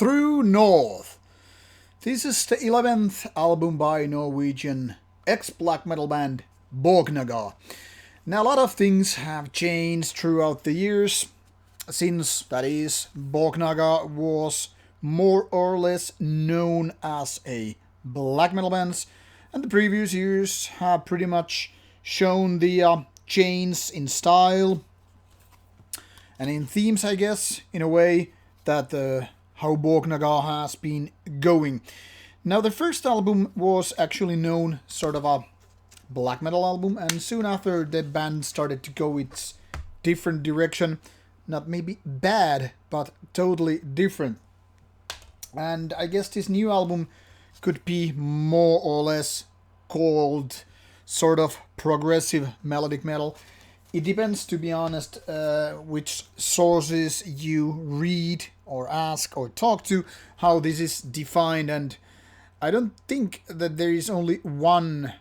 Through North. This is the 11th album by Norwegian ex-black metal band Borknagar. Now a lot of things have changed throughout the years since, that is, Borknagar was more or less known as a black metal band, and the previous years have pretty much shown the change in style and in themes, I guess, in a way that how Borknagar has been going. Now, the first album was actually known sort of a black metal album, and soon after the band started to go its different direction. Not maybe bad, but totally different. And I guess this new album could be more or less called sort of progressive melodic metal. It depends, to be honest, which sources you read or ask or talk to, how this is defined. And I don't think that there is only one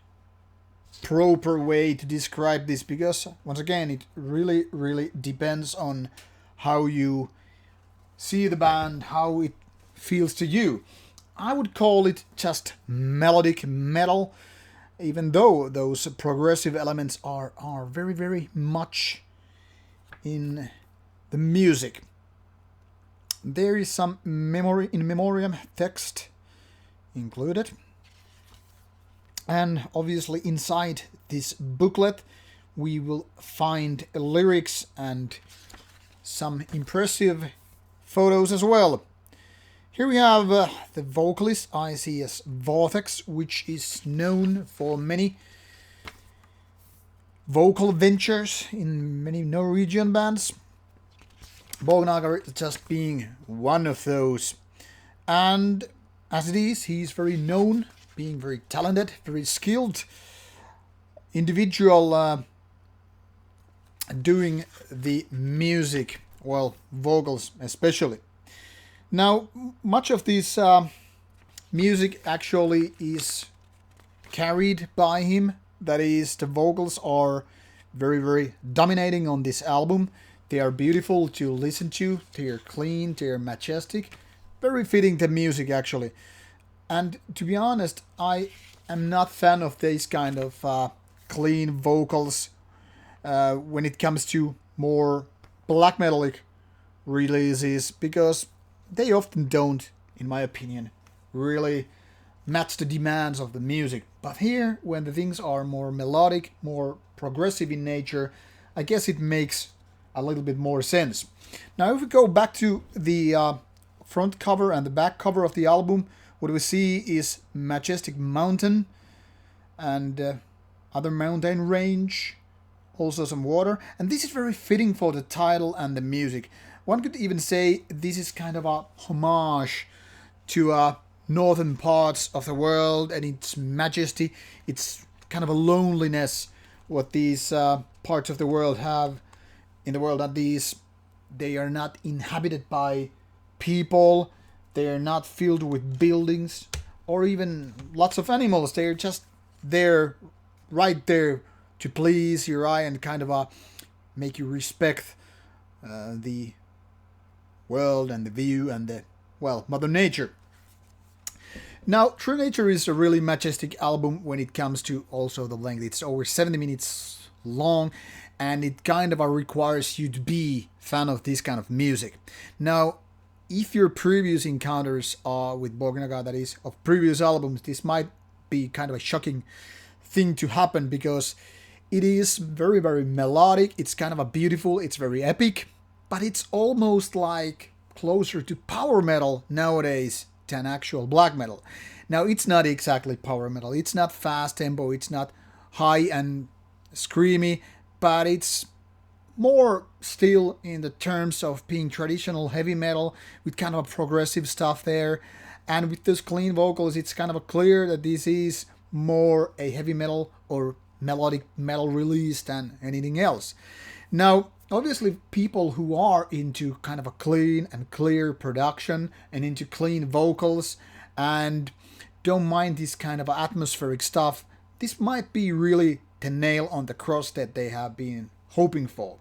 proper way to describe this, because, once again, it really, really depends on how you see the band, how it feels to you. I would call it just melodic metal, even though those progressive elements are very, very much in the music. There is some in memoriam text included. And obviously inside this booklet we will find lyrics and some impressive photos as well. Here we have the vocalist I see as Vortex, which is known for many vocal ventures in many Norwegian bands. Borknagar just being one of those. And as it is, he's very known, being very talented, very skilled individual doing the music, well, vocals especially. Now, much of this music actually is carried by him. That is, the vocals are very, very dominating on this album. They are beautiful to listen to. They are clean, they are majestic. Very fitting the music, actually. And to be honest, I am not fan of these kind of clean vocals when it comes to more black metallic releases, because they often don't, in my opinion, really match the demands of the music. But here, when the things are more melodic, more progressive in nature, I guess it makes a little bit more sense. Now, if we go back to the front cover and the back cover of the album, what we see is majestic mountain and other mountain range, also some water, and this is very fitting for the title and the music. One could even say this is kind of a homage to northern parts of the world and its majesty. It's kind of a loneliness what these parts of the world have in the world, that they are not inhabited by people, they are not filled with buildings or even lots of animals. They're just there, right there, to please your eye and kind of make you respect the world and the view and the, well, Mother Nature. Now, True Nature is a really majestic album when it comes to also the length. It's over 70 minutes long, and it kind of requires you to be fan of this kind of music. Now, if your previous encounters are with Borknagar, that is, of previous albums, this might be kind of a shocking thing to happen, because it is very, very melodic. It's kind of a beautiful, it's very epic, but it's almost like closer to power metal nowadays than actual black metal. Now, it's not exactly power metal. It's not fast tempo. It's not high and screamy, but it's more still in the terms of being traditional heavy metal with kind of a progressive stuff there. And with those clean vocals, it's kind of clear that this is more a heavy metal or melodic metal release than anything else. Now, obviously, people who are into kind of a clean and clear production and into clean vocals and don't mind this kind of atmospheric stuff, this might be really the nail on the cross that they have been hoping for.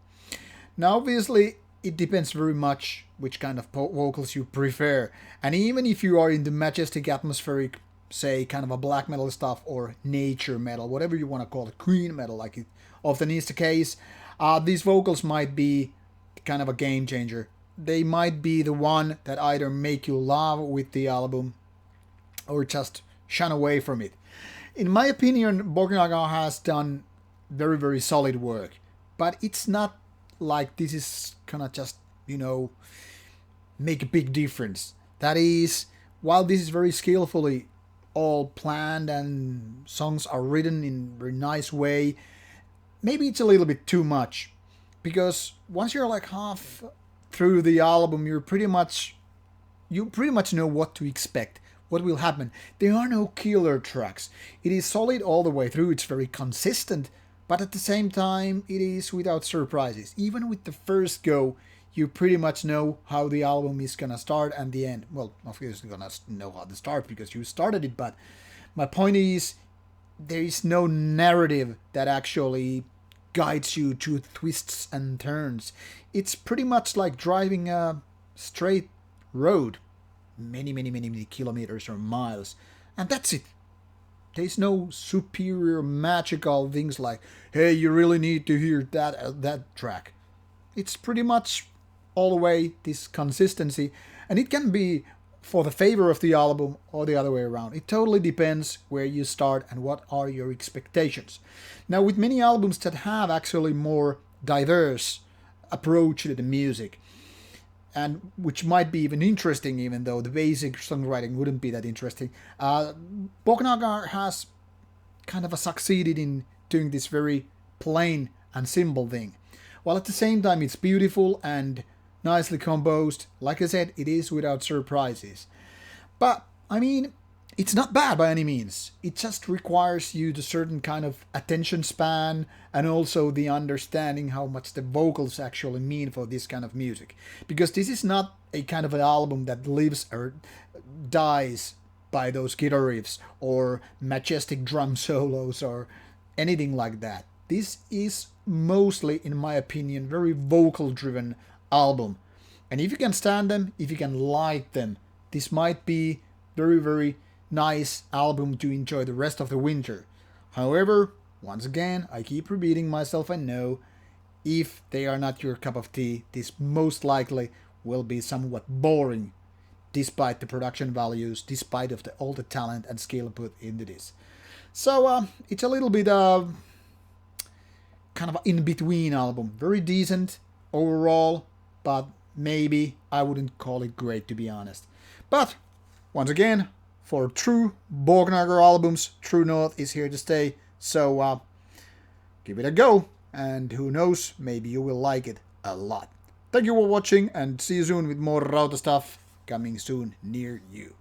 Now, obviously, it depends very much which kind of vocals you prefer. And even if you are in the majestic atmospheric, say, kind of a black metal stuff or nature metal, whatever you want to call it, green metal, like it often is the case, these vocals might be kind of a game changer. They might be the one that either make you love with the album or just shun away from it. In my opinion, Borknagar has done very, very solid work, but it's not like this is gonna just, make a big difference. That is, while this is very skillfully all planned and songs are written in a very nice way, maybe it's a little bit too much. Because once you're like half through the album, you pretty much know what to expect, what will happen. There are no killer tracks. It is solid all the way through. It's very consistent, but at the same time, it is without surprises. Even with the first go, you pretty much know how the album is gonna start and the end. Well, obviously, you're gonna know how to start because you started it, but my point is, there is no narrative that actually guides you to twists and turns. It's pretty much like driving a straight road, many kilometers or miles, and that's it. There's no superior magical things like, hey, you really need to hear that track. It's pretty much all the way this consistency, and it can be for the favor of the album or the other way around. It totally depends where you start and what are your expectations. Now, with many albums that have actually more diverse approach to the music, and which might be even interesting, even though the basic songwriting wouldn't be that interesting. Borknagar has kind of succeeded in doing this very plain and simple thing, while at the same time it's beautiful and nicely composed. Like I said, it is without surprises. But, I mean, it's not bad by any means. It just requires you the certain kind of attention span and also the understanding how much the vocals actually mean for this kind of music. Because this is not a kind of an album that lives or dies by those guitar riffs or majestic drum solos or anything like that. This is mostly, in my opinion, very vocal driven album. And if you can stand them, if you can like them, this might be very, very nice album to enjoy the rest of the winter. However, once again, I keep repeating myself, I know, if they are not your cup of tea, this most likely will be somewhat boring, despite the production values, despite of all the talent and skill put into this. So it's a little bit of kind of an in-between album. Very decent overall, but maybe I wouldn't call it great, to be honest. But once again, for true Borknagar albums, True North is here to stay. So give it a go, and who knows, maybe you will like it a lot. Thank you for watching, and see you soon with more Rauta stuff coming soon near you.